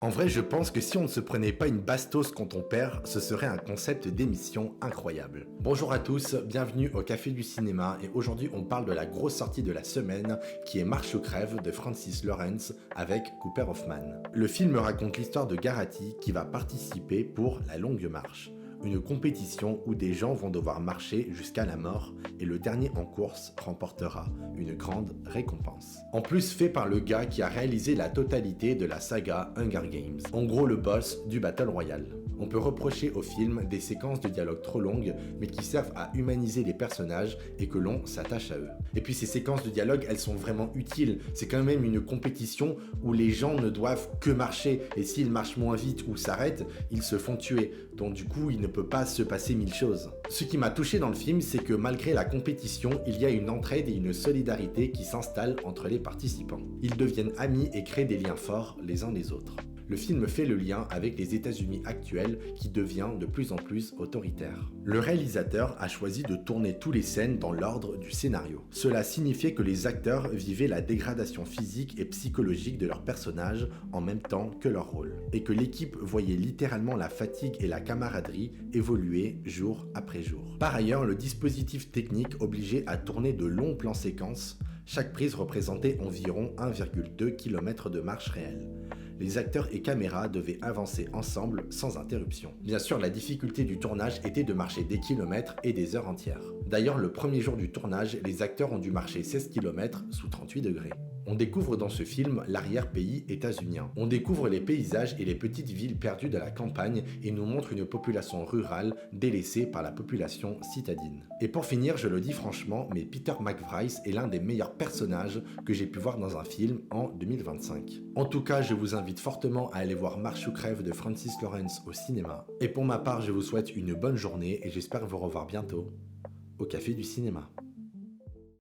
En vrai, je pense que si on ne se prenait pas une bastos quand on perd, ce serait un concept d'émission incroyable. Bonjour à tous, bienvenue au Café du Cinéma et aujourd'hui on parle de la grosse sortie de la semaine qui est Marche ou crève de Francis Lawrence avec Cooper Hoffman. Le film raconte l'histoire de Garati qui va participer pour la longue marche. Une compétition où des gens vont devoir marcher jusqu'à la mort et le dernier en course remportera une grande récompense. En plus fait par le gars qui a réalisé la totalité de la saga Hunger Games, en gros le boss du Battle Royale. On peut reprocher au film des séquences de dialogue trop longues mais qui servent à humaniser les personnages et que l'on s'attache à eux. Et puis ces séquences de dialogue elles sont vraiment utiles, c'est quand même une compétition où les gens ne doivent que marcher et s'ils marchent moins vite ou s'arrêtent, ils se font tuer. Donc du coup il ne peut pas se passer mille choses. Ce qui m'a touché dans le film, c'est que malgré la compétition, il y a une entraide et une solidarité qui s'installent entre les participants. Ils deviennent amis et créent des liens forts les uns les autres. Le film fait le lien avec les États-Unis actuels qui devient de plus en plus autoritaire. Le réalisateur a choisi de tourner toutes les scènes dans l'ordre du scénario. Cela signifiait que les acteurs vivaient la dégradation physique et psychologique de leurs personnages en même temps que leur rôle, et que l'équipe voyait littéralement la fatigue et la camaraderie évoluer jour après jour. Par ailleurs, le dispositif technique obligeait à tourner de longs plans séquences. Chaque prise représentait environ 1,2 km de marche réelle. Les acteurs et caméras devaient avancer ensemble sans interruption. Bien sûr, la difficulté du tournage était de marcher des kilomètres et des heures entières. D'ailleurs, le premier jour du tournage, les acteurs ont dû marcher 16 km sous 38 degrés. On découvre dans ce film l'arrière-pays états-unien. On découvre les paysages et les petites villes perdues de la campagne et nous montre une population rurale délaissée par la population citadine. Et pour finir, je le dis franchement, mais Peter McBride est l'un des meilleurs personnages que j'ai pu voir dans un film en 2025. En tout cas, je vous invite fortement à aller voir Marche ou crève de Francis Lawrence au cinéma. Et pour ma part, je vous souhaite une bonne journée et j'espère vous revoir bientôt au Café du Cinéma.